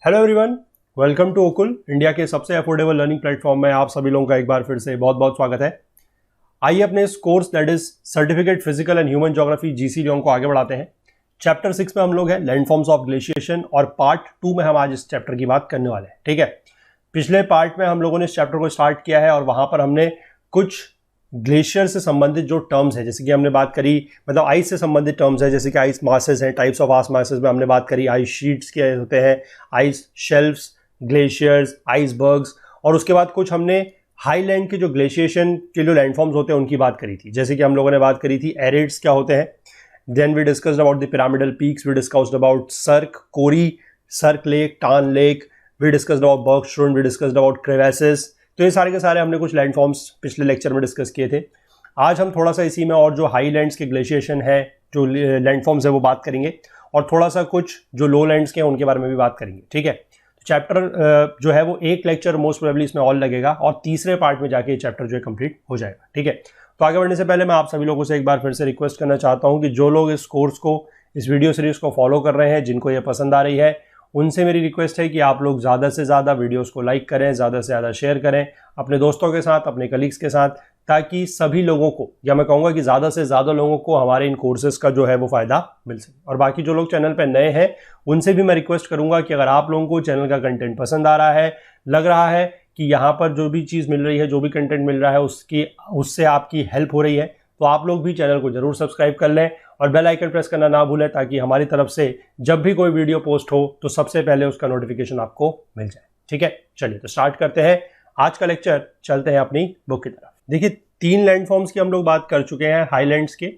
Hello everyone, welcome to Okul, India के सबसे affordable learning platform में आप सभी लोगों का एक बार फिर से बहुत बहुत स्वागत है। आइए अपने इस course that is certificate physical and human geography GC Leong को आगे बढ़ाते हैं। चैप्टर 6 में हम लोग हैं लैंडफॉर्म्स ऑफ ग्लेशिएशन और पार्ट 2 में हम आज इस चैप्टर की बात करने वाले हैं। ठीक है, पिछले पार्ट में हम लोगों ने इस चैप्टर को स्टार्ट किया है और वहां पर हमने कुछ ग्लेशियर से संबंधित जो टर्म्स है, जैसे कि हमने बात करी, मतलब आइस से संबंधित टर्म्स है, जैसे कि आइस मासेस हैं, टाइप्स ऑफ आइस मासेस में हमने बात करी, आइस शीट्स के होते हैं, आइस शेल्फ्स, ग्लेशियर्स, आइसबर्ग्स, और उसके बाद कुछ हमने हाईलैंड के जो ग्लेशिएशन के जो लैंडफॉर्म्स होते हैं उनकी बात करी थी। जैसे कि हम लोगों ने बात करी थी एरिड्स क्या होते हैं, then we discussed about the pyramidal peaks, we discussed about cirque, corrie, cirque lake, tarn lake, we discussed about bergschrund, we discussed about crevasses. तो ये सारे के सारे हमने कुछ लैंडफॉर्म्स पिछले लेक्चर में डिस्कस किए थे। आज हम थोड़ा सा इसी में और जो हाईलैंड्स के ग्लेशिएशन है, जो लैंडफॉर्म्स है, वो बात करेंगे और थोड़ा सा कुछ जो लो लैंड्स के हैं उनके बारे में भी बात करेंगे। ठीक है, तो चैप्टर जो है वो एक लेक्चर मोस्ट प्रोबेबली इसमें और लगेगा और तीसरे पार्ट में जाके ये चैप्टर जो है कंप्लीट हो जाएगा। ठीक है, तो आगे बढ़ने से पहले मैं आप सभी लोगों से एक बार फिर से रिक्वेस्ट करना चाहता हूँ कि जो लोग इस कोर्स को, इस वीडियो सीरीज को फॉलो कर रहे हैं, जिनको ये पसंद आ रही है, उनसे मेरी रिक्वेस्ट है कि आप लोग ज़्यादा से ज़्यादा वीडियोस को लाइक करें, ज़्यादा से ज़्यादा शेयर करें अपने दोस्तों के साथ, अपने कलीग्स के साथ, ताकि सभी लोगों को, या मैं कहूँगा कि ज़्यादा से ज़्यादा लोगों को हमारे इन कोर्सेज़ का जो है वो फ़ायदा मिल सके। और बाकी जो लोग चैनल पर नए हैं उनसे भी मैं रिक्वेस्ट करूँगा कि अगर आप लोगों को चैनल का कंटेंट पसंद आ रहा है, लग रहा है कि यहाँ पर जो भी चीज़ मिल रही है, जो भी कंटेंट मिल रहा है उससे आपकी हेल्प हो रही है, तो आप लोग भी चैनल को जरूर सब्सक्राइब कर लें और बेल आइकन प्रेस करना ना भूलें, ताकि हमारी तरफ से जब भी कोई वीडियो पोस्ट हो तो सबसे पहले उसका नोटिफिकेशन आपको मिल जाए। ठीक है, चलिए तो स्टार्ट करते हैं आज का लेक्चर, चलते हैं अपनी बुक की तरफ। देखिए, 3 लैंडफॉर्म्स की हम लोग बात कर चुके हैं, हाईलैंड्स के।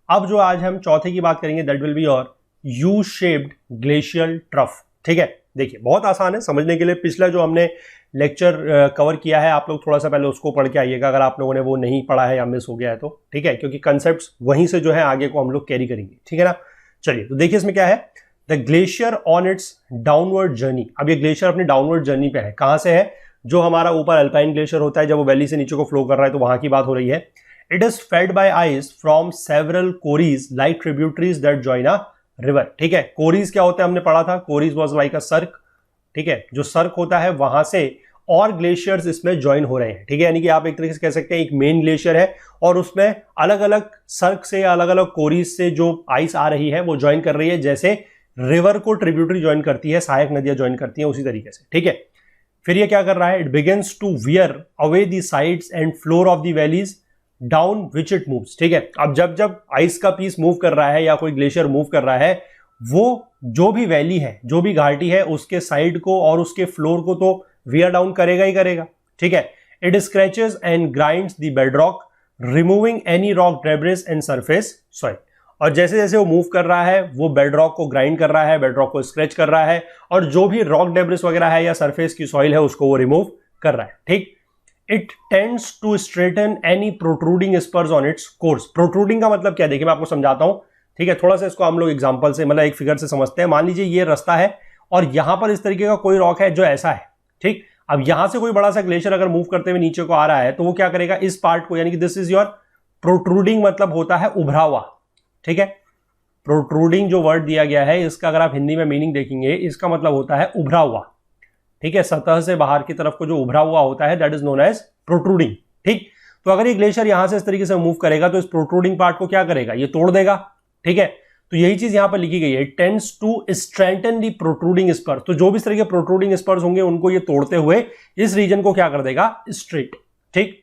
अब जो आज हम चौथे की बात करेंगे that will be your U shaped glacial trough. ठीक है, देखिए बहुत आसान है समझने के लिए। पिछला जो हमने लेक्चर कवर किया है, आप लोग थोड़ा सा पहले उसको पढ़ के आइएगा अगर आप लोगों ने वो नहीं पढ़ा है या मिस हो गया है तो। ठीक है, क्योंकि कंसेप्ट्स वहीं से जो है आगे को हम लोग कैरी करेंगे। ठीक है ना, चलिए तो देखिए इसमें क्या है, the glacier on it's downward journey. अब ये ग्लेशियर अपनी डाउनवर्ड जर्नी पे है। कहां से है? जो हमारा ऊपर अल्पाइन ग्लेशियर होता है, जब वो वैली से नीचे को फ्लो कर रहा है तो वहां की बात हो रही है। It is fed by ice from several Cori's like tributaries that join a river. ठीक है, कोरीज क्या होता है हमने पढ़ा था, कोरीज वाज लाइक अ सर्क। ठीक है, जो सर्क होता है वहां से और ग्लेशियर्स इसमें ज्वाइन हो रहे हैं। ठीक है, यानी कि आप एक तरीके से कह सकते हैं एक मेन ग्लेशियर है और उसमें अलग अलग सर्क से, अलग अलग कोरीज से जो आइस आ रही है वो ज्वाइन कर रही है, जैसे रिवर को ट्रिब्यूटरी ज्वाइन करती है, सहायक नदियां ज्वाइन करती हैं, उसी तरीके से। ठीक है, फिर ये क्या कर रहा है, it begins to wear away the sides and floor of the valleys down which it moves. ठीक है, अब जब जब आइस का पीस मूव कर रहा है या कोई ग्लेशियर मूव कर रहा है, वो जो भी वैली है, जो भी घाटी है, उसके साइड को और उसके फ्लोर को तो वियर डाउन करेगा ही करेगा। ठीक है, it scratches and grinds the bedrock removing any rock debris and surface soil. और जैसे जैसे वो मूव कर रहा है वो बेडरॉक को ग्राइंड कर रहा है, बेडरॉक को स्क्रैच कर रहा है और जो भी रॉक डेब्रिस वगैरह है या सरफेस की सॉइल है उसको वो रिमूव कर रहा है। ठीक, it tends to straighten any protruding spurs on its course. Protruding का मतलब क्या है, देखिए मैं आपको समझाता हूं। ठीक है, थोड़ा सा इसको हम लोग एग्जांपल से, मतलब एक फिगर से समझते हैं। मान लीजिए ये रास्ता है और यहां पर इस तरीके का कोई रॉक है जो ऐसा है। ठीक, अब यहां से कोई बड़ा सा ग्लेशियर अगर मूव करते हुए नीचे को आ रहा है तो वो क्या करेगा, इस पार्ट को, यानी कि दिस इज योर प्रोट्रूडिंग, मतलब होता है उभरा हुआ। ठीक है, प्रोट्रूडिंग जो वर्ड दिया गया है इसका अगर आप हिंदी में मीनिंग देखेंगे, इसका मतलब होता है उभरा हुआ। ठीक है, सतह से बाहर की तरफ को जो उभरा हुआ होता है that is known as protruding. ठीक, तो अगर ये ग्लेशियर यहां से इस तरीके से मूव करेगा तो इस प्रोट्रूडिंग पार्ट को क्या करेगा, ये तोड़ देगा। ठीक है, तो यही चीज यहां पर लिखी गई है, tends to strengthen the protruding spur. तो जो भी इस तरह के प्रोट्रूडिंग स्पर्स होंगे उनको ये तोड़ते हुए इस रीजन को क्या कर देगा, स्ट्रेट। ठीक,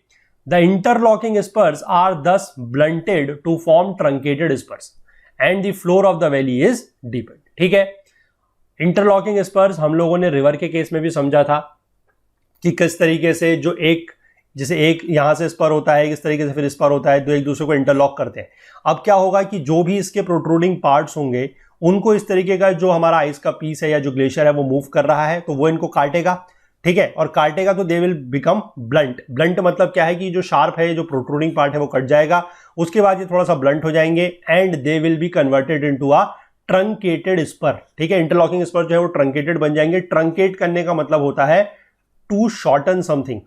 the interlocking spurs are thus blunted to form truncated spurs and the floor of the valley is deepened. ठीक है, इंटरलॉकिंग स्पर्स हम लोगों ने रिवर के केस में भी समझा था कि किस तरीके से जो एक, जैसे एक यहां से स्पर होता है, इस तरीके से फिर स्पर होता है, तो एक दूसरे को इंटरलॉक करते हैं। अब क्या होगा कि जो भी इसके प्रोट्रूडिंग पार्ट्स होंगे उनको इस तरीके का जो हमारा आइस का पीस है या जो ग्लेशियर है वो मूव कर रहा है तो वो इनको काटेगा। ठीक है, और काटेगा तो they will become blunt. Blunt मतलब क्या है कि जो शार्प है, जो प्रोट्रूडिंग पार्ट है वो कट जाएगा, उसके बाद ये थोड़ा सा ब्लंट हो जाएंगे and they will be converted into a truncated spur. ठीक है, इंटरलॉकिंग स्पर जो है वो ट्रंकेटेड बन जाएंगे। ट्रंकेट करने का मतलब होता है टू शॉर्टन समथिंग।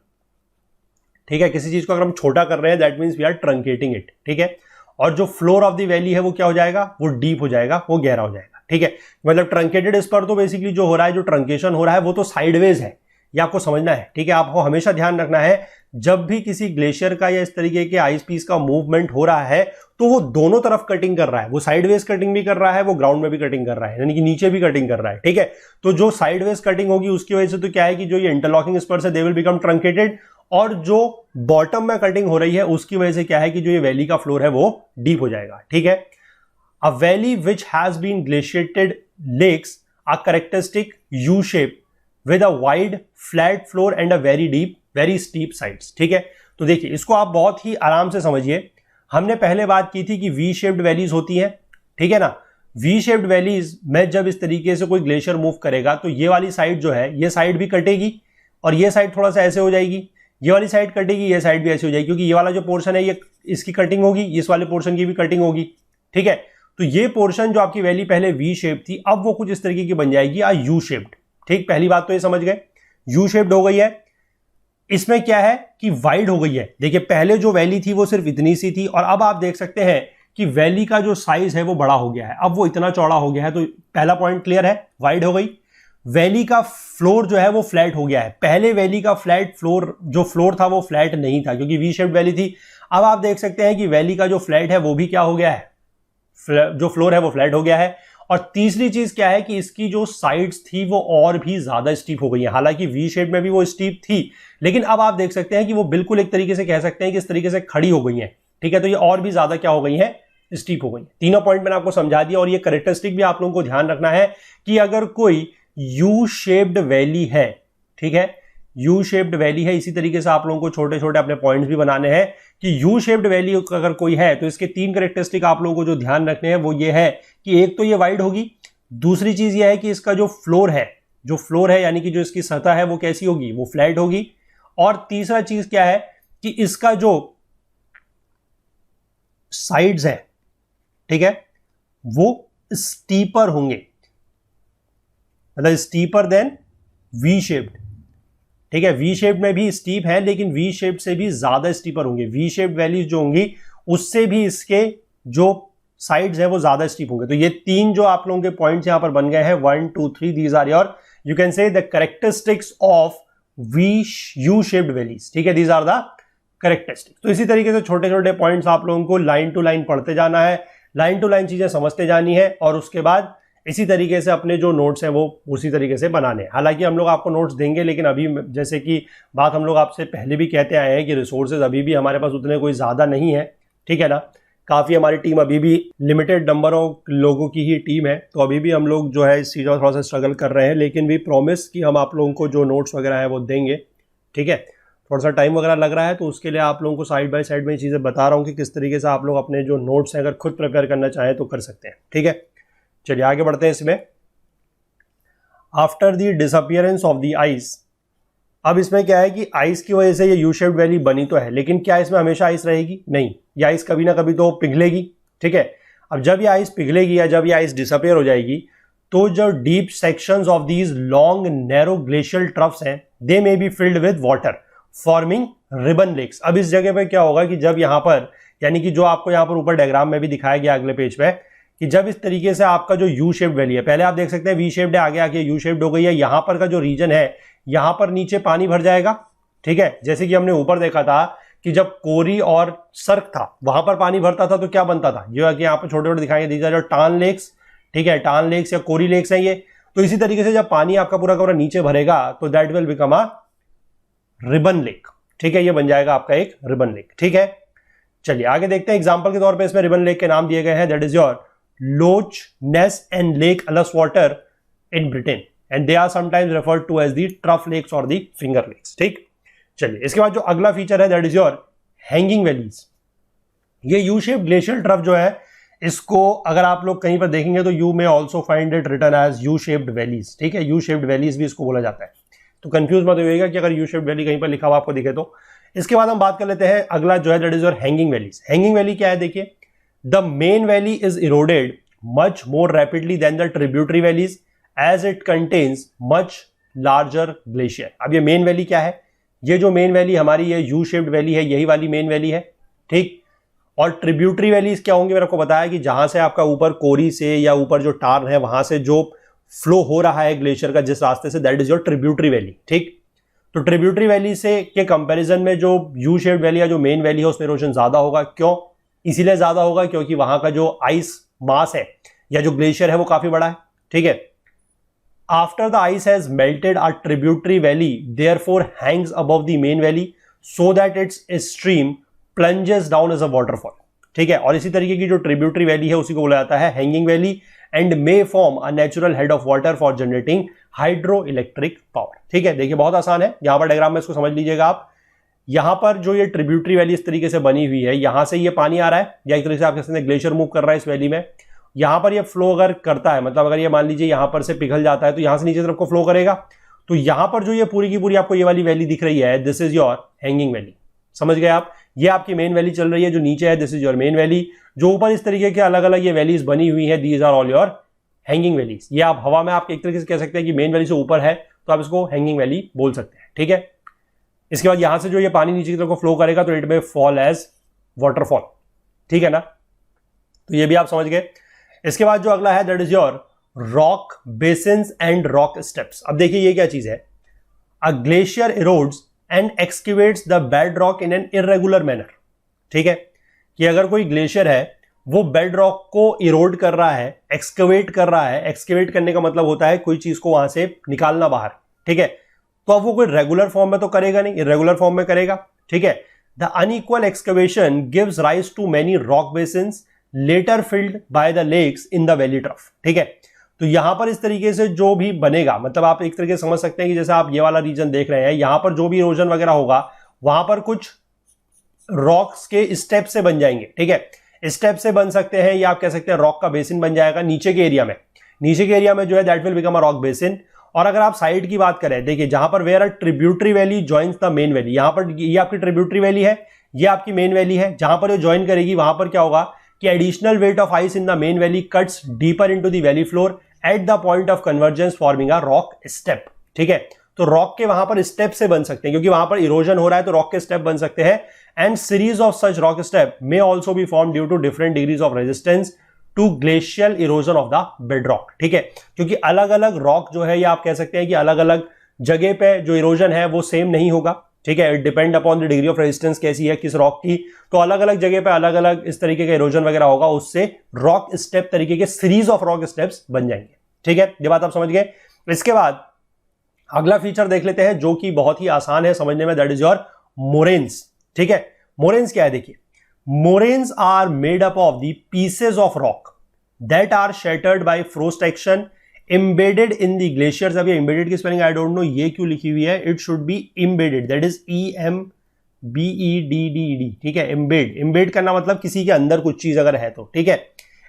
ठीक है, किसी चीज को अगर हम छोटा कर रहे हैं that means we are truncating it. ठीक है, और जो फ्लोर ऑफ द वैली है वो क्या हो जाएगा, वो डीप हो जाएगा, वो गहरा हो जाएगा। ठीक है, मतलब ट्रंकेटेड स्पर तो बेसिकली जो हो रहा है, जो ट्रंकेशन हो रहा है वो तो साइडवेज है, ये आपको समझना है। ठीक है, आपको हमेशा ध्यान रखना है जब भी किसी ग्लेशियर का या इस तरीके के आइस पीस का मूवमेंट हो रहा है तो वो दोनों तरफ कटिंग कर रहा है, वो साइडवेज कटिंग भी कर रहा है, वो ग्राउंड में भी कटिंग कर रहा है, यानी कि नीचे भी कटिंग कर रहा है। ठीक है, तो जो साइडवेज कटिंग होगी उसकी वजह से तो क्या है कि जो ये इंटरलॉकिंग स्पर्स है दे विल बिकम ट्रंकेटेड, और जो बॉटम में कटिंग हो रही है उसकी वजह से क्या है कि जो ये वैली का फ्लोर है वो डीप हो जाएगा। ठीक है, a valley which has been glaciated lakes are characteristic U shape with a wide flat floor and a very steep sides। ठीक है, तो देखिए इसको आप बहुत ही आराम से समझिए। हमने पहले बात की थी कि वी शेप्ड वैलीज होती हैं, ठीक है ना। वी शेप्ड वैलीज में जब इस तरीके से कोई ग्लेशियर मूव करेगा तो ये वाली साइड जो है, ये साइड भी कटेगी और ये साइड थोड़ा सा ऐसे हो जाएगी, ये वाली साइड कटेगी, ये साइड भी ऐसे हो जाएगी, क्योंकि ये वाला जो पोर्शन है ये इसकी कटिंग होगी, इस वाले पोर्शन की भी कटिंग होगी। ठीक है, तो ये पोर्शन जो आपकी वैली पहले वी शेप थी अब वो कुछ इस तरीके की बन जाएगी आ यू शेप्ड। ठीक, पहली बात तो ये समझ गए, यू शेप्ड हो गई है। इसमें क्या है कि वाइड हो गई है। देखिए पहले जो वैली थी वो सिर्फ इतनी सी थी और अब आप देख सकते हैं कि वैली का जो साइज है वो बड़ा हो गया है, अब वो इतना चौड़ा हो गया है। तो पहला पॉइंट क्लियर है, वाइड हो गई। वैली का फ्लोर जो है वो फ्लैट हो गया है। पहले वैली का फ्लैट फ्लोर जो फ्लोर था वो फ्लैट नहीं था क्योंकि वी शेप्ड वैली थी। अब आप देख सकते हैं कि वैली का जो फ्लैट है वो भी क्या हो गया है, जो फ्लोर है वो फ्लैट हो गया है। और तीसरी चीज क्या है कि इसकी जो साइड्स थी वो और भी ज्यादा स्टीप हो गई है। हालांकि वी शेप में भी वो स्टीप थी, लेकिन अब आप देख सकते हैं कि वो बिल्कुल एक तरीके से कह सकते हैं कि इस तरीके से खड़ी हो गई है। ठीक है, तो ये और भी ज्यादा क्या हो गई है, स्टीप हो गई है। तीनों पॉइंट मैंने आपको समझा दिया। और ये कैरेक्टरिस्टिक भी आप लोगों को ध्यान रखना है कि अगर कोई यू शेप्ड वैली है, ठीक है, यू शेप्ड वैली है, इसी तरीके से आप लोगों को छोटे छोटे अपने पॉइंट्स भी बनाने हैं कि यू शेप्ड वैली अगर कोई है तो इसके तीन कैरेक्टरिस्टिक आप लोगों को जो ध्यान रखने हैं वो ये है कि एक तो ये वाइड होगी, दूसरी चीज ये है कि इसका जो फ्लोर है यानी कि जो इसकी सतह है वो कैसी होगी, वो फ्लैट होगी। और तीसरा चीज क्या है कि इसका जो साइड्स है, ठीक है, वो स्टीपर होंगे, मतलब स्टीपर देन वी शेप्ड। ठीक है, वी शेप में भी स्टीप है लेकिन वी शेप से भी ज्यादा स्टीपर होंगे। वी शेप वैलीज जो होंगी उससे भी इसके जो साइड्स है वो ज्यादा स्टीप होंगे। तो ये तीन जो आप लोगों के पॉइंट्स यहां पर बन गए हैं, 1 2 3, these are your you can say the characteristics of V U shaped valleys. ठीक है, दीज आर द कैरेक्टरिस्टिक्स। तो इसी तरीके से छोटे छोटे पॉइंट्स आप लोगों को लाइन टू लाइन पढ़ते जाना है, लाइन टू लाइन चीजें समझते जानी है और उसके बाद इसी तरीके से अपने जो नोट्स हैं वो उसी तरीके से बनाने हैं। हालांकि हम लोग आपको नोट्स देंगे लेकिन अभी जैसे कि बात हम लोग आपसे पहले भी कहते आए हैं कि रिसोर्सेज अभी भी हमारे पास उतने कोई ज़्यादा नहीं है। ठीक है ना, काफ़ी हमारी टीम अभी भी लिमिटेड नंबर ऑफ लोगों की ही टीम है, तो अभी भी हम लोग जो है इस चीज़ में थोड़ा सा स्ट्रगल कर रहे हैं, लेकिन भी प्रॉमिस कि हम आप लोगों को जो नोट्स वगैरह है वो देंगे। ठीक है, थोड़ा सा टाइम वगैरह लग रहा है तो उसके लिए आप लोगों को साइड बाय साइड में चीज़ें बता रहा हूँ कि किस तरीके से आप लोग अपने जो नोट्स हैं अगर खुद प्रिपेयर करना चाहें तो कर सकते हैं। ठीक है, चलिए आगे बढ़ते हैं इसमें। After the disappearance of the ice, अब इसमें क्या है कि आइस की वजह से ये यू शेप्ड वैली बनी तो है, लेकिन क्या इसमें हमेशा आइस रहेगी? नहीं, ये आइस कभी ना कभी तो पिघलेगी। ठीक है, अब जब ये आइस पिघलेगी या जब ये आइस डिसअपियर हो जाएगी तो जो deep sections of these long narrow glacial troughs हैं they may be filled with water forming ribbon lakes. अब इस जगह पे क्या होगा कि जब यहाँ पर, यानी कि जो आपको यहाँ पर ऊपर डायग्राम में भी दिखाया गया अगले पेज पे, कि जब इस तरीके से आपका जो यू शेप्ड वैली है, पहले आप देख सकते हैं वी शेप्ड है, आगे आके यू शेप्ड हो गई है, यहां पर का जो रीजन है यहां पर नीचे पानी भर जाएगा। ठीक है, जैसे कि हमने ऊपर देखा था कि जब कोरी और सर्क था वहां पर पानी भरता था तो क्या बनता था, जो कि यहाँ पर छोटे छोटे दिखाएंगे दीज आर जो टान लेक्स। ठीक है, टान लेक्स या कोरी लेक्स हैं ये। तो इसी तरीके से जब पानी आपका पूरा का पूरा नीचे भरेगा तो that will become a ribbon lake. ठीक है, ये बन जाएगा आपका एक रिबन लेक। ठीक है, चलिए आगे देखते हैं। एग्जाम्पल के तौर पर इसमें रिबन लेक के नाम दिए गए हैं, that is your Loch Ness and Lake Ullswater in Britain and they are sometimes referred to as the trough lakes or the finger lakes। ठीक, चलिए इसके बाद जो अगला फीचर है that is your hanging valleys. ये यू शेप ग्लेशियल ट्रफ जो है इसको अगर आप लोग कहीं पर देखेंगे तो you may also find it written as U shaped valleys. ठीक है, यू शेप्ड वैलीज भी इसको बोला जाता है, तो कंफ्यूज मत होइएगा कि अगर यू शेप्ड वैली कहीं पर लिखा हुआ आपको दिखे तो। इसके बाद हम बात कर लेते हैं अगला जो है that is your hanging valleys. Hanging valley क्या है, देखिए The main valley is eroded much more rapidly than the tributary valleys as it contains much larger glacier। अब ये मेन वैली क्या है, ये जो मेन वैली हमारी ये यू शेप्ड वैली है, यही वाली मेन वैली है। ठीक, और ट्रिब्यूटरी वैलीज क्या होंगी, मैंने आपको बताया कि जहां से आपका ऊपर कोरी से या ऊपर जो टार्न है वहां से जो फ्लो हो रहा है ग्लेशियर का जिस रास्ते से, that is your tributary valley. ठीक, तो ट्रिब्यूटरी वैली से के कंपैरिजन में जो यू शेप्ड वैली या जो मेन वैली है उसमें इरोजन ज्यादा होगा। क्यों? इसीलिए ज्यादा होगा क्योंकि वहां का जो आइस मास है या जो ग्लेशियर है वो काफी बड़ा है। ठीक है, after the ice has melted a tributary valley therefore hangs above the main valley so that its stream plunges down as a waterfall. ठीक है, और इसी तरीके की जो ट्रिब्यूटरी वैली है उसी को बोला जाता है hanging valley and may form a natural head of water for generating hydro electric power. ठीक है, देखिए बहुत आसान है, यहां पर डायग्राम में इसको समझ लीजिएगा आप। यहां पर जो ये ट्रिब्यूटरी वैली इस तरीके से बनी हुई है, यहां से ये पानी आ रहा है या एक तरीके से आप कह सकते हैं ग्लेशियर मूव कर रहा है इस वैली में। यहां पर ये फ्लो अगर करता है, मतलब अगर ये मान लीजिए यहां पर से पिघल जाता है तो यहां से नीचे तरफ को फ्लो करेगा। तो यहां पर जो ये पूरी की पूरी आपको ये वाली वैली दिख रही है, this is your hanging valley. समझ गए आप? ये आपकी मेन वैली चल रही है, जो नीचे है this is your main valley. जो ऊपर इस तरीके के अलग अलग ये वैलीज बनी हुई है, these are all your hanging valleys. ये आप हवा में आप एक तरीके से कह सकते हैं कि मेन वैली से ऊपर है तो आप इसको हैंगिंग वैली बोल सकते हैं। ठीक है, इसके बाद यहां से जो ये पानी नीचे की तरफ को फ्लो करेगा तो इट में फॉल एज वाटरफॉल। ठीक है ना, तो ये भी आप समझ गए। इसके बाद जो अगला है that is your rock basins and rock steps. अब देखिए ये क्या चीज है, a glacier erodes and excavates the bed rock in an irregular manner. ठीक है, कि अगर कोई ग्लेशियर है वो बेड रॉक को इरोड कर रहा है, एक्सकेवेट कर रहा है। एक्सकेवेट करने का मतलब होता है कोई चीज को वहां से निकालना बाहर। ठीक है, तो अब वो कोई रेगुलर फॉर्म में तो करेगा नहीं, इरेगुलर फॉर्म में करेगा। ठीक है, the unequal excavation gives rise to many rock basins later filled by the lakes in the valley trough. ठीक है, तो यहां पर इस तरीके से जो भी बनेगा, मतलब आप एक तरीके से समझ सकते हैं कि जैसे आप ये वाला रीजन देख रहे हैं, यहां पर जो भी इरोजन वगैरह होगा वहां पर कुछ रॉक्स के स्टेप से बन जाएंगे। ठीक है, स्टेप से बन सकते हैं या आप कह सकते हैं रॉक का बेसिन बन जाएगा नीचे के एरिया में। नीचे के एरिया में जो है that will become a rock basin. और अगर आप साइड की बात करें, देखिए जहां पर where a tributary valley joins the main valley, यहां पर ये आपकी ट्रिब्यूटरी वैली है, ये आपकी मेन वैली है। जहां पर ये ज्वाइन करेगी वहां पर क्या होगा कि additional weight of ice in the main valley cuts deeper into the valley floor at the point of convergence forming a rock step. ठीक है, तो रॉक के वहां पर स्टेप से बन सकते हैं क्योंकि वहां पर इरोजन हो रहा है तो रॉक के स्टेप बन सकते हैं। And series of such rock step may also be form due to different degrees of resistance to glacial erosion of the bed rock. ठीक है, क्योंकि अलग अलग रॉक जो है या आप कह सकते हैं कि अलग अलग जगह पे जो इरोजन है वो सेम नहीं होगा। ठीक है, it depend upon the degree of resistance कैसी है किस रॉक की, तो अलग अलग जगह पे अलग अलग इस तरीके का इरोजन वगैरह होगा, उससे रॉक स्टेप तरीके के सीरीज ऑफ रॉक स्टेप्स बन जाएंगे। ठीक है, ये बात आप समझ गए। इसके बाद अगला फीचर देख लेते हैं जो कि बहुत ही आसान है समझने में, दैट इज योर मोरेन्स। ठीक है, मोरेन्स क्या है, देखिए moraines are made up of the pieces of rock that are shattered by frost action embedded in the glaciers। अब ये embedded की स्पेलिंग आई डोंट नो ये क्यों लिखी हुई है, it should be embedded, that is EMBEDDED। ठीक है, embed करना मतलब किसी के अंदर कुछ चीज अगर है तो। ठीक है,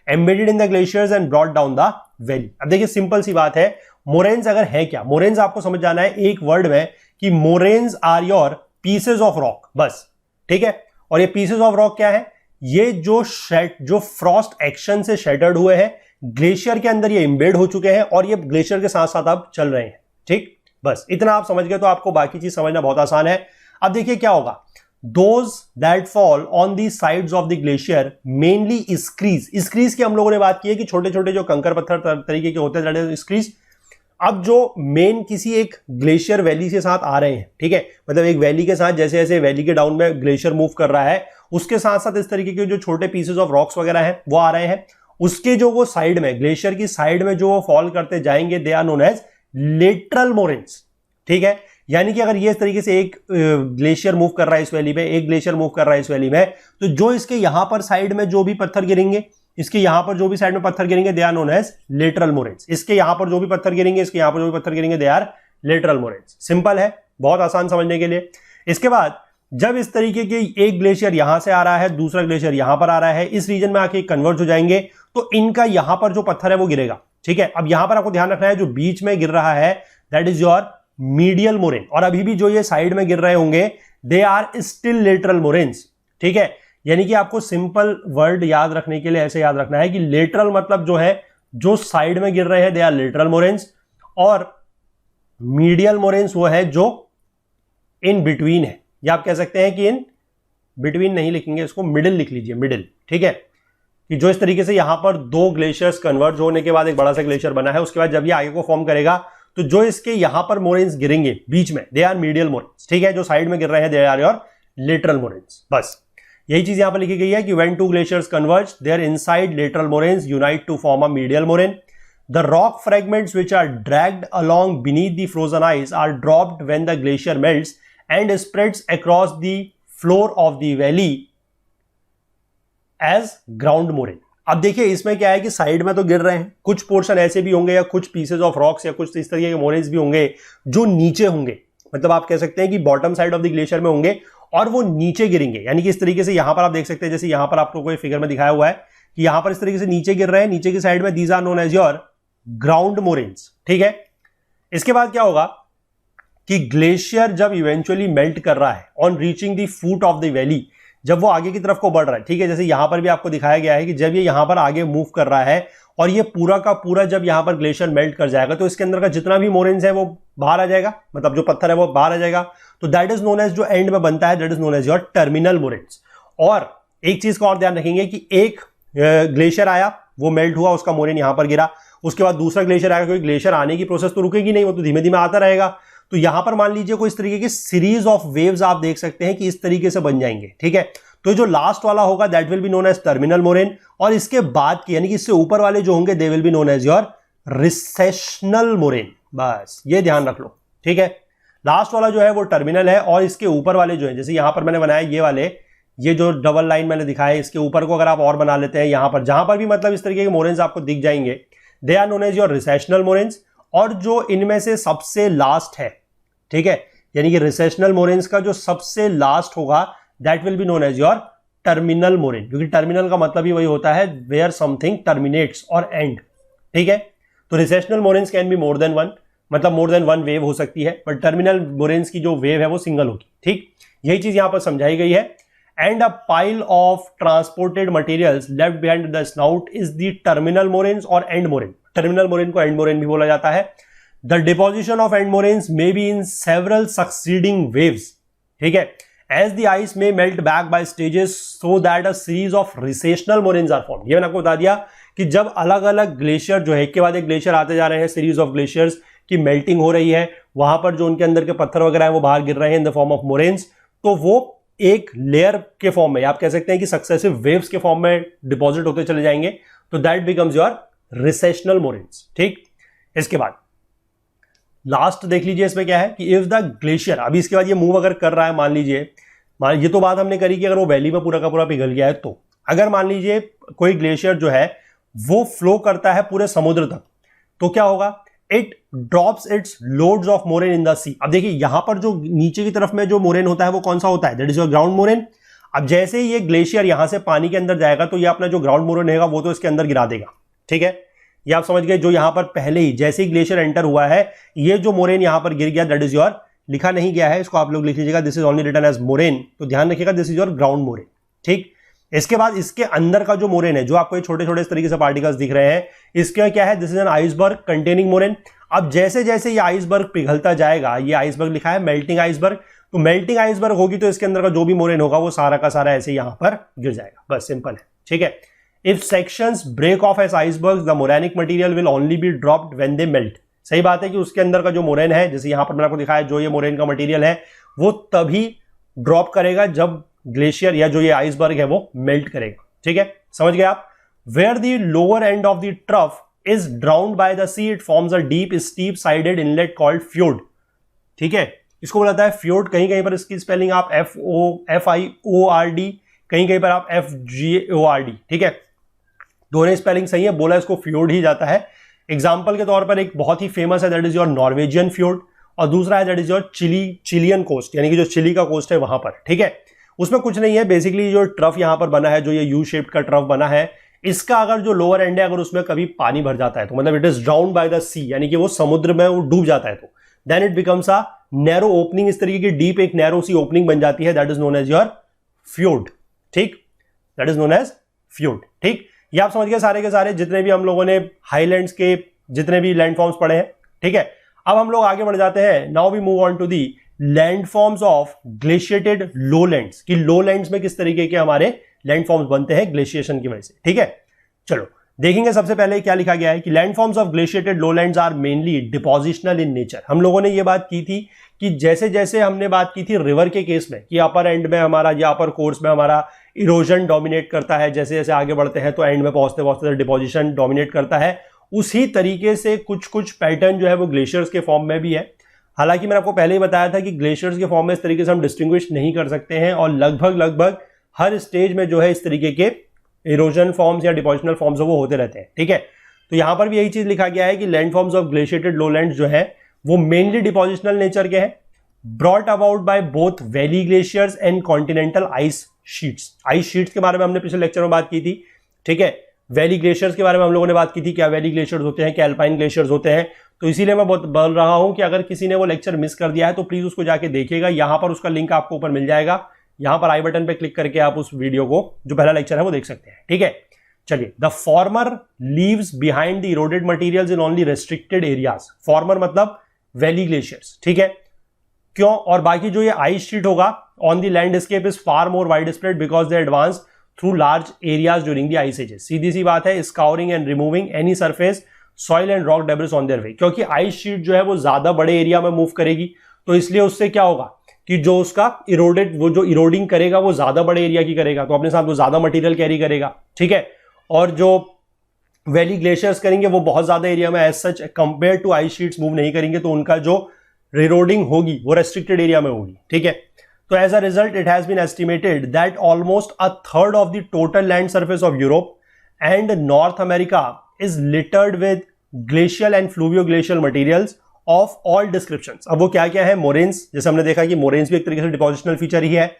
embedded in the glaciers and brought down the valley। अब देखिए सिंपल सी बात है, मोरेन्स अगर है क्या, मोरेन्स आपको समझ जाना है एक वर्ड में कि moraines are your pieces of rock, बस। ठीक है, और ये पीसेज ऑफ रॉक क्या है, ये जो फ्रॉस्ट एक्शन से शेटर्ड हुए हैं ग्लेशियर के अंदर, ये इंबेड हो चुके हैं और ये ग्लेशियर के साथ साथ अब चल रहे हैं। ठीक, बस इतना आप समझ गए तो आपको बाकी चीज समझना बहुत आसान है। अब देखिए क्या होगा, those that fall on the sides of the glacier mainly squeeze. Squeeze की हम लोगों ने बात की है कि छोटे छोटे जो कंकर पत्थर तरीके के होते हैं स्क्रीज। अब जो मेन किसी एक ग्लेशियर वैली के साथ आ रहे हैं, ठीक है, मतलब एक वैली के साथ जैसे जैसे वैली के डाउन में ग्लेशियर मूव कर रहा है उसके साथ साथ इस तरीके के जो छोटे पीसेस ऑफ रॉक्स वगैरह हैं वो आ रहे हैं, उसके जो वो साइड में ग्लेशियर की साइड में जो वो फॉल करते जाएंगे they are known as lateral moraines. ठीक है, यानी कि अगर ये इस तरीके से एक ग्लेशियर मूव कर रहा है इस वैली में, एक ग्लेशियर मूव कर रहा है इस वैली में, तो जो इसके यहां पर साइड में जो भी पत्थर गिरेंगे, इसके यहां पर जो भी साइड में पत्थर गिरेंगे they are known as lateral moraines. इसके यहां पर जो भी पत्थर गिरेंगे, इसके यहां पर जो भी पत्थर गिरेंगे they are lateral moraines. Simple है, बहुत आसान समझने के लिए। इसके बाद जब इस तरीके के एक ग्लेशियर यहां से आ रहा है, दूसरा ग्लेशियर यहां पर आ रहा है, इस रीजन में आके कन्वर्ज हो जाएंगे, तो इनका यहां पर जो पत्थर है वो गिरेगा। ठीक है, अब यहां पर आपको ध्यान रखना है जो बीच में गिर रहा है that is your medial moraine, और अभी भी जो ये साइड में गिर रहे होंगे they are still lateral moraines. ठीक है, यानी कि आपको सिंपल वर्ड याद रखने के लिए ऐसे याद रखना है कि लेटरल मतलब जो है जो साइड में गिर रहे हैं दे आर लेटरल मोरेन्स, और मीडियल मोरेन्स वो है जो इन बिटवीन है, या आप कह सकते हैं कि इन बिटवीन नहीं लिखेंगे, इसको मिडिल लिख लीजिए, मिडिल, ठीक है, कि जो इस तरीके से यहां पर दो ग्लेशियर्स कन्वर्ज होने के बाद एक बड़ा सा ग्लेशियर बना है, उसके बाद जब ये आगे को फॉर्म करेगा तो जो इसके यहां पर मोरेन्स गिरेंगे बीच में, दे आर मीडियल मोरेन्स, ठीक है, जो साइड में गिर रहे हैं they are your lateral moraines. बस यही चीज यहां पर लिखी गई है कि when two glaciers converge their inside lateral moraines unite to form a medial moraine. The rock fragments which are dragged along beneath the frozen ice are dropped when the glacier melts and spreads across the floor of the valley as ground moraine। अब देखिए इसमें क्या है कि side में तो गिर रहे हैं, कुछ पोर्शन ऐसे भी होंगे या कुछ पीसेज ऑफ रॉक्स या कुछ इस तरीके के मोरेन्स भी होंगे जो नीचे होंगे, मतलब आप कह सकते हैं कि bottom side of the glacier में होंगे और वो नीचे गिरेंगे, यानी कि इस तरीके से यहां पर आप देख सकते हैं, जैसे यहां पर आपको कोई फिगर में दिखाया हुआ है कि यहां पर इस तरीके से नीचे गिर रहे हैं, नीचे की साइड में these are known as your ground moraines, ठीक है। इसके बाद क्या होगा कि ग्लेशियर जब इवेंचुअली मेल्ट कर रहा है on reaching the foot of the valley, जब वो आगे की तरफ को बढ़ रहा है, ठीक है, जैसे यहां पर भी आपको दिखाया गया है कि जब ये यहां पर आगे मूव कर रहा है और ये पूरा का पूरा जब यहां पर ग्लेशियर मेल्ट कर जाएगा तो इसके अंदर का जितना भी मोरेन्स है वो बाहर आ जाएगा, मतलब जो पत्थर है वो बाहर आ जाएगा, तो दैट इज नोन एज, जो एंड में बनता है that is known as your terminal moraines. और एक चीज का और ध्यान रखेंगे कि एक ग्लेशियर आया, वो मेल्ट हुआ, उसका मोरेन यहां पर गिरा, उसके बाद दूसरा ग्लेशियर आएगा, क्योंकि ग्लेशियर आने की प्रोसेस तो रुकेगी नहीं, वो तो धीमे धीमे आता रहेगा, तो यहां पर मान लीजिए कोई इस तरीके की सीरीज ऑफ वेव्स आप देख सकते हैं कि इस तरीके से बन जाएंगे, ठीक है। तो जो लास्ट वाला होगा that will be known as terminal moraine, और इसके बाद की यानी कि इससे ऊपर वाले जो होंगे they will be known as your recessional moraine. बस ये ध्यान रख लो, ठीक है। लास्ट वाला जो है वो टर्मिनल है और इसके ऊपर वाले जो है, जैसे यहां पर मैंने बनाया ये वाले, ये जो डबल लाइन मैंने दिखाया, इसके ऊपर को अगर आप और बना लेते हैं यहां पर, जहां पर भी मतलब इस तरीके के मोरेन्स आपको दिख जाएंगे, they are known as your recessional moraines. और जो इनमें से सबसे लास्ट है, ठीक है, यानी कि रिसेशनल मोरेन्स का जो सबसे लास्ट होगा that will be known as your terminal moraine, क्योंकि टर्मिनल का मतलब ही वही होता है वेयर समथिंग टर्मिनेट्स और एंड, ठीक है। तो recessional moraines can be more than one, मतलब मोर देन वन वेव हो सकती है, बट टर्मिनल मोरेन्स की जो वेव है वो सिंगल होगी, ठीक। यही चीज यहां पर समझाई गई है। And a pile of transported materials left behind the snout is the terminal moraines or end moraine। Terminal moraine को end moraine भी बोला जाता है। The deposition of end moraines may be in several succeeding waves, ठीक है, as the ice may melt back by stages so that a series of recessional moraines are formed। ये मैंने आपको बता दिया कि जब अलग अलग ग्लेशियर जो है एक के बाद एक ग्लेशियर आते जा रहे हैं, सीरीज ऑफ ग्लेशियर्स की मेल्टिंग हो रही है, वहां पर जो उनके अंदर के पत्थर वगैरह है वो बाहर गिर रहे हैं in the form of moraines, तो वो एक लेयर के फॉर्म में, आप कह सकते हैं कि सक्सेसिव वेव्स के फॉर्म में डिपॉजिट होते चले जाएंगे, तो that becomes your recessional moraines, ठीक। इसके बाद लास्ट देख लीजिए इसमें क्या है कि इफ द ग्लेशियर, अभी इसके बाद ये मूव अगर कर रहा है, मान लीजिए, ये तो बात हमने करी कि अगर वो वैली में पूरा का पूरा पिघल गया है, तो अगर मान लीजिए कोई ग्लेशियर जो है वो फ्लो करता है पूरे समुद्र तक, तो क्या होगा, it drops its loads of moraine in the sea. अब देखिए यहां पर जो नीचे की तरफ में जो मोरेन होता है वो कौन सा होता है, that is your ground moraine. अब जैसे ही ये ग्लेशियर यहां से पानी के अंदर जाएगा तो ये अपना जो ग्राउंड मोरेन रहेगा वो तो इसके अंदर गिरा देगा, ठीक है, ये आप समझ गए। जो यहां पर पहले ही जैसे ही ग्लेशियर एंटर हुआ है, ये जो मोरेन यहां पर गिर गया दैट इज योर, लिखा नहीं गया है, इसको आप लोग लिख लीजिएगा, this is only written as moraine, तो ध्यान रखिएगा this is your ground moraine, ठीक। इसके बाद इसके अंदर का जो मोरेन है, जो आपको ये छोटे छोटे इस तरीके से पार्टिकल्स दिख रहे हैं, इसका क्या है, this is an iceberg containing moraine. अब जैसे जैसे ये आइसबर्ग पिघलता जाएगा, ये आइसबर्ग लिखा है मेल्टिंग आइसबर्ग, तो मेल्टिंग आइसबर्ग होगी तो इसके अंदर का जो भी मोरेन होगा वो सारा का सारा ऐसे यहां पर गिर जाएगा, बस सिंपल है, ठीक है। If sections break off as icebergs the morainic material will only be dropped when they melt. सही बात है कि उसके अंदर का जो मोरेन है, जैसे यहां पर मैंने आपको दिखाया, जो ये मोरेन का मटेरियल है वो तभी ड्रॉप करेगा जब ग्लेशियर या जो ये आइसबर्ग है वो मेल्ट करेगा, ठीक है, समझ गए आप। Where the lower end of the trough is drowned by the sea, it forms a deep steep sided inlet called fjord, ठीक है, इसको बोला जाता है fjord। कहीं कहीं पर इसकी स्पेलिंग आप FIORD, कहीं कहीं पर आप FGORD, ठीक है, दोनों स्पेलिंग सही है, बोला इसको fjord ही जाता है। एग्जाम्पल के तौर पर एक बहुत ही फेमस है that is your Norwegian fjord, और दूसरा है that is your Chilean coast, यानी कि जो चिली का कोस्ट है वहां पर, ठीक है। उसमें कुछ नहीं है, बेसिकली जो ट्रफ यहां पर बना है, जो ये यू शेप्ड का ट्रफ बना है, इसका अगर जो लोअर एंड है अगर उसमें कभी पानी भर जाता है तो मतलब it is drowned by the sea, यानी कि वो समुद्र में वो डूब जाता है, तो then it becomes a narrow opening, इस तरीके की डीप एक नैरो सी ओपनिंग बन जाती है, that is known as your fjord, ठीक, that is known as fjord, ठीक। ये आप समझ गए सारे के सारे जितने भी हम लोगों ने हाईलैंड्स के जितने भी लैंडफॉर्म्स पढ़े हैं, ठीक है। अब हम लोग आगे बढ़ जाते हैं, now we move on to the landforms of glaciated lowlands, कि लोलैंड्स में किस तरीके के हमारे लैंडफॉर्म्स बनते हैं ग्लेशिएशन की वजह से। ठीक है, चलो देखेंगे सबसे पहले क्या लिखा गया है कि landforms of glaciated lowlands are mainly depositional in nature. हम लोगों ने ये बात की थी कि जैसे जैसे हमने बात की थी रिवर के केस में कि अपर एंड में हमारा या अपर कोर्स में हमारा इरोजन डोमिनेट करता है, जैसे जैसे आगे बढ़ते हैं तो एंड में पहुंचते पहुंचते डिपोजिशन डोमिनेट करता है, उसी तरीके से कुछ कुछ पैटर्न जो है वो ग्लेशियर्स के फॉर्म में भी है। हालांकि मैंने आपको पहले ही बताया था कि ग्लेशियर्स के फॉर्म में इस तरीके से हम डिस्टिंग्विश नहीं कर सकते हैं और लगभग हर स्टेज में जो है इस तरीके के इरोजन फॉर्म्स या डिपोजिशनल फॉर्म्स वो होते रहते हैं। ठीक है, तो यहां पर भी यही चीज लिखा गया है कि लैंडफॉर्म्स ऑफ ग्लेशिएटेड लोलैंड्स जो है वो मेनली डिपोजिशनल नेचर के हैं, brought about by both valley glaciers and continental ice sheets. Ice sheets के बारे में हमने पिछले लेक्चर में बात की थी। ठीक है, वैली ग्लेशियर्स के बारे में हम लोगों ने बात की थी, क्या वैली ग्लेशियर्स होते हैं, क्या अल्पाइन ग्लेशियर्स होते हैं। तो इसीलिए मैं बहुत बोल रहा हूं कि अगर किसी ने वो लेक्चर मिस कर दिया है तो प्लीज उसको जाके देखिएगा, यहां पर उसका लिंक आपको ऊपर मिल जाएगा, यहां पर आई बटन पे क्लिक करके आप उस वीडियो को जो पहला लेक्चर है वो देख सकते हैं। ठीक है, चलिए, the former leaves behind the eroded materials in only restricted areas. Former मतलब वैली ग्लेशियर्स। ठीक है, क्यों? और बाकी जो ये आइस शीट होगा on the landscape is far more wide spread because they advance through large areas during the ice ages. सीधी सी बात है, scouring and removing any surface soil and rock debris on their way. क्योंकि ice sheet जो है वो ज्यादा बड़े एरिया में मूव करेगी, तो इसलिए उससे क्या होगा कि जो उसका इरोडेड, वो जो इरोडिंग करेगा वो ज्यादा बड़े एरिया की करेगा, तो अपने साथ वो ज्यादा मटेरियल कैरी करेगा। ठीक है, और जो वैली ग्लेशियर्स करेंगे वो बहुत ज्यादा एरिया में as such compare to ice sheets move नहीं करेंगे, तो उनका जो इरोडिंग होगी वो रेस्ट्रिक्टेड एरिया में होगी। ठीक है, तो as a result it has been estimated that almost a third of the total land surface of Europe and North America is littered with glacial and fluvio glacial materials of all descriptions. अब वो क्या क्या है? Moraines, जैसे हमने देखा कि moraines भी एक तरीके से डिपोजिशनल फीचर ही है,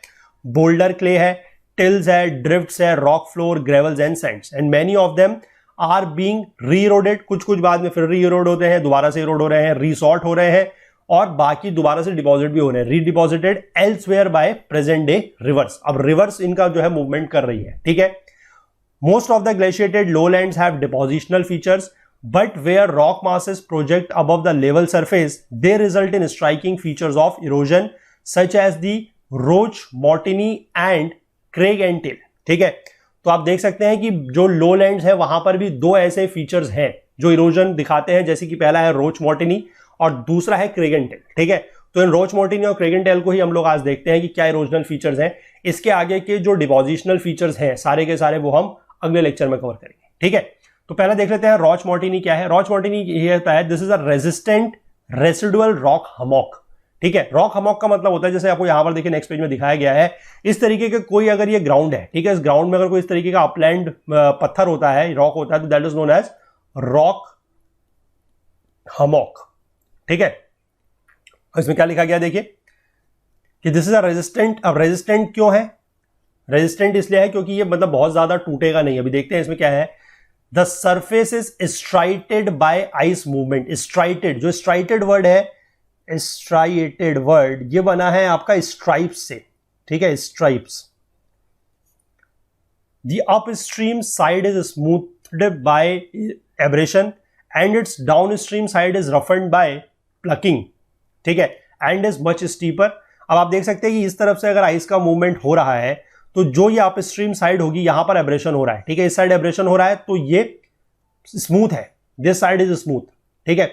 बोल्डर क्ले है, टिल्स है, ड्रिफ्ट्स है, rock floor, gravels and sands, and many of them are being reeroded. कुछ कुछ बाद में फिर रीइरोड होते हैं, दोबारा से इरोड हो रहे हैं, रीसॉर्ट हो रहे हैं, और बाकी दोबारा से डिपॉजिट भी हो रहे हैं, redeposited elsewhere by present day rivers. अब रिवर्स इनका जो है मूवमेंट कर रही है। ठीक है, most of the glaciated lowlands have depositional features, but where rock masses project above the level surface, they result in striking features of erosion such as the Roche Mortini and Craig and Tail। ठीक है, तो आप देख सकते हैं कि जो lowlands है वहां पर भी दो ऐसे फीचर्स हैं जो इरोजन दिखाते हैं, जैसे कि पहला है रोच मॉर्टिनी और दूसरा है क्रेग एंड टेल। ठीक है, तो इन रोच मॉर्टिनी और क्रेग एंड टेल को ही हम लोग आज देखते हैं कि क्या इरोजनल फीचर्स हैं। इसके आगे के जो डिपोजिशनल फीचर्स हैं सारे के सारे वो हम अगले लेक्चर में कवर करेंगे। ठीक है, तो पहला देख लेते हैं रॉच मॉर्टिनी क्या है। रॉच मॉर्टिनी ये होता है, this is a resistant residual rock hummock. ठीक है, रॉक हमॉक का मतलब होता है, जैसे आपको यहां पर देखिए नेक्स्ट पेज में दिखाया गया है, इस तरीके के कोई अगर ये ग्राउंड है, ठीक है, इस ग्राउंड में अगर कोई इस तरीके का अपलैंड पत्थर होता है, रॉक होता है, तो that is known as rock hummock. ठीक है, इसमें क्या लिखा गया देखिए कि दिस इज अ रेजिस्टेंट। अब रेजिस्टेंट क्यों है? रेजिस्टेंट इसलिए है क्योंकि ये मतलब बहुत ज्यादा टूटेगा नहीं। अभी देखते हैं इसमें क्या है। The surface is striated by ice movement. Striated, जो स्ट्राइटेड वर्ड है, स्ट्राइटेड वर्ड ये बना है आपका स्ट्राइप्स से। ठीक है, stripes. The upstream side is smoothed by abrasion and its downstream side is roughened by plucking. ठीक है, एंड इज मच स्टीपर। अब आप देख सकते हैं कि इस तरफ से अगर आइस का मूवमेंट हो रहा है तो जो ये अपस्ट्रीम साइड होगी यहां पर एब्रेशन हो रहा है। ठीक है, इस साइड एब्रेशन हो रहा है तो ये स्मूथ है, दिस साइड इज स्मूथ। ठीक है,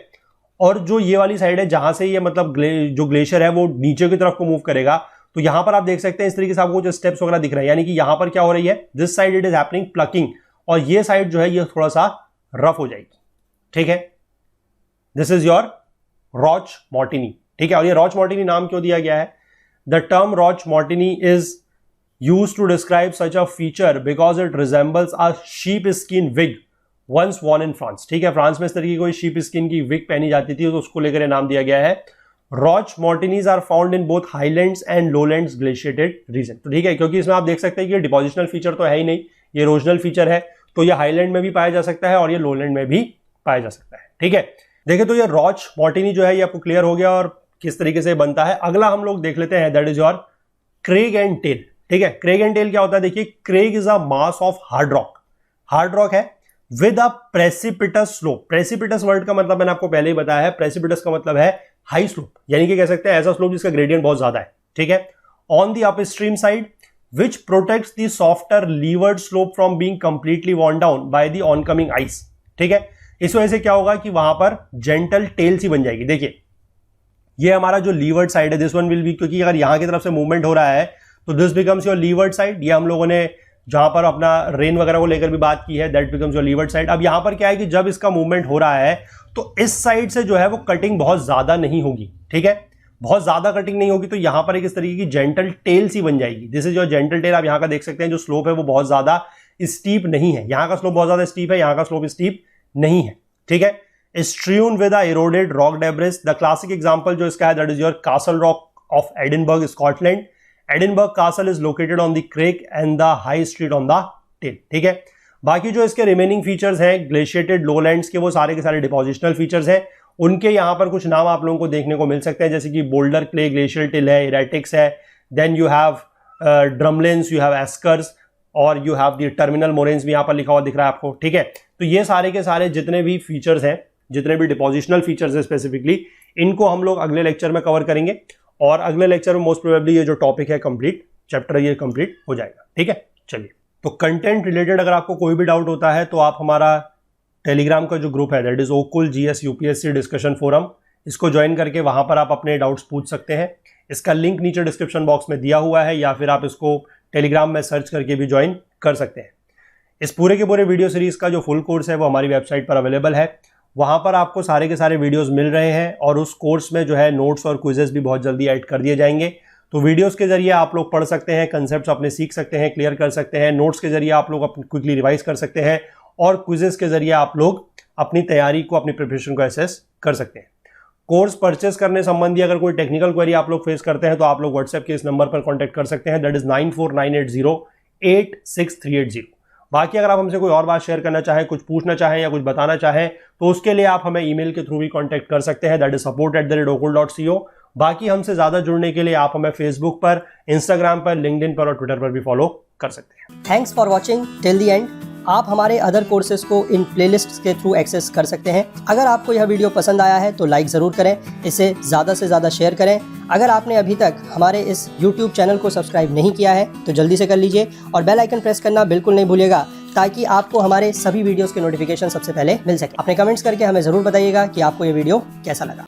और जो ये वाली साइड है जहां से ये मतलब जो ग्लेशियर है वो नीचे की तरफ को मूव करेगा, तो यहां पर आप देख सकते हैं इस तरीके से आपको जो स्टेप्स वगैरह दिख रहे हैं, यानी कि यहां पर क्या हो रही है, this side it is happening plucking, और ये साइड जो है ये थोड़ा सा रफ हो जाएगी। ठीक है, दिस इज योर रॉच मॉर्टिनी। ठीक है, और ये रॉच मॉर्टिनी नाम क्यों दिया गया है? The term roche moutonnee is used to describe such a feature because it resembles a sheepskin wig once worn in France। ठीक है, फ्रांस में इस तरीके की कोई sheep skin की wig पहनी जाती थी, तो उसको लेकर नाम दिया गया है। Roch Martinis are found in both highlands and lowlands glaciated region। तो ठीक है, क्योंकि इसमें आप देख सकते हैं कि डिपोजिशनल फीचर तो है ही नहीं, ये इरोजनल फीचर है, तो ये हाईलैंड में भी पाया जा सकता है और ये लोलैंड में भी पाया जा सकता है। ठीक है, देखिए तो ये रॉच मॉर्टिनी जो है ये आपको क्लियर हो गया और किस तरीके से बनता है। अगला हम लोग देख लेते हैं, that is your crag and tail. ठीक है, क्रेग एंड टेल क्या होता है? देखिए, crag is a mass of hard rock. Hard rock है with a precipitous slope. Precipitous word का मतलब मैंने आपको पहले ही बताया है, प्रेसिपिटस का मतलब है हाई स्लोप, यानी कि कह सकते हैं ऐसा स्लोप जिसका ग्रेडियंट बहुत ज्यादा है, ठीक है। On the upstream side which protects the softer leeward slope from being completely worn down by the oncoming ice, ठीक है। इस वजह से क्या होगा कि वहां पर जेंटल टेल सी बन जाएगी। देखिए ये हमारा जो लीवर्ड साइड है, दिस वन विल बी, क्योंकि अगर यहां की तरफ से मूवमेंट हो रहा है तो this becomes your levered side. ये हम लोगों ने जहां पर अपना रेन वगैरह को लेकर भी बात की है, that becomes your levered side. अब यहां पर क्या है कि जब इसका मूवमेंट हो रहा है तो इस साइड से जो है वो कटिंग बहुत ज्यादा नहीं होगी, ठीक है, बहुत ज्यादा कटिंग नहीं होगी। तो यहां पर एक इस तरीके की जेंटल टेल सी बन जाएगी। This is your gentle tail. आप यहां का देख सकते हैं जो स्लोप है वो बहुत ज्यादा स्टीप नहीं है, यहां का स्लोप बहुत ज्यादा स्टीप है, यहां का स्लोप स्टीप नहीं है, ठीक है। Strewn with a eroded rock debris. The classic example जो इसका है that is your castle rock of Edinburgh, Scotland. Edinburgh castle is located on the crag and the high street on the tail, ठीक है। बाकी जो इसके remaining features हैं glaciated lowlands के, वो सारे के सारे डिपोजिशनल फीचर्स हैं। उनके यहां पर कुछ नाम आप लोगों को देखने को मिल सकते हैं, जैसे कि बोल्डर क्ले ग्लेशियल टिल है, इरेटिक्स है, then you have drumlins, you have eskers और you have the terminal moraines भी यहां पर लिखा हुआ दिख रहा है आपको, ठीक है। तो ये सारे के सारे जितने भी फीचर्स हैं, जितने भी डिपोजिशनल फीचर्स हैं स्पेसिफिकली, इनको हम लोग अगले लेक्चर में कवर करेंगे और अगले लेक्चर में मोस्ट प्रोबेबली ये जो टॉपिक है कंप्लीट चैप्टर ये कंप्लीट हो जाएगा, ठीक है। चलिए, तो कंटेंट रिलेटेड अगर आपको कोई भी डाउट होता है तो आप हमारा टेलीग्राम का जो ग्रुप है दैट इज ओकुल जीएस यूपीएससी डिस्कशन फोरम, इसको ज्वाइन करके वहां पर आप अपने डाउट्स पूछ सकते हैं। इसका लिंक नीचे डिस्क्रिप्शन बॉक्स में दिया हुआ है, या फिर आप इसको टेलीग्राम में सर्च करके भी ज्वाइन कर सकते हैं। इस पूरे के पूरे वीडियो सीरीज का जो फुल कोर्स है वो हमारी वेबसाइट पर अवेलेबल है। वहां पर आपको सारे के सारे वीडियोस मिल रहे हैं और उस कोर्स में जो है नोट्स और क्विजेस भी बहुत जल्दी ऐड कर दिए जाएंगे। तो वीडियोस के जरिए आप लोग पढ़ सकते हैं, कंसेप्ट्स अपने सीख सकते हैं, क्लियर कर सकते हैं। नोट्स के जरिए आप लोग अपनी क्विकली रिवाइज कर सकते हैं और क्विजेस के जरिए आप लोग अपनी तैयारी को, अपनी प्रिपरेशन को एसेस कर सकते हैं। कोर्स परचेस करने संबंधी अगर कोई टेक्निकल क्वेरी आप लोग फेस करते हैं तो आप लोग व्हाट्सएप के इस नंबर पर कांटेक्ट कर सकते हैं, दैट इज 9498086380। बाकी अगर आप हमसे कोई और बात शेयर करना चाहें, कुछ पूछना चाहें या कुछ बताना चाहें तो उसके लिए आप हमें ईमेल के थ्रू भी कांटेक्ट कर सकते हैं, दैट इज support@okul.co। बाकी हमसे ज्यादा जुड़ने के लिए आप हमें फेसबुक पर, इंस्टाग्राम पर, लिंक्डइन पर और ट्विटर पर भी फॉलो कर सकते हैं। Thanks for watching till the end. आप हमारे अदर कोर्सेज को इन प्लेलिस्ट्स के थ्रू एक्सेस कर सकते हैं। अगर आपको यह वीडियो पसंद आया है तो लाइक ज़रूर करें, इसे ज़्यादा से ज़्यादा शेयर करें। अगर आपने अभी तक हमारे इस YouTube चैनल को सब्सक्राइब नहीं किया है तो जल्दी से कर लीजिए और बेल आइकन प्रेस करना बिल्कुल नहीं भूलिएगा, ताकि आपको हमारे सभी वीडियोस के नोटिफिकेशन सबसे पहले मिल सके। अपने कमेंट्स करके हमें ज़रूर बताइएगा कि आपको ये वीडियो कैसा लगा।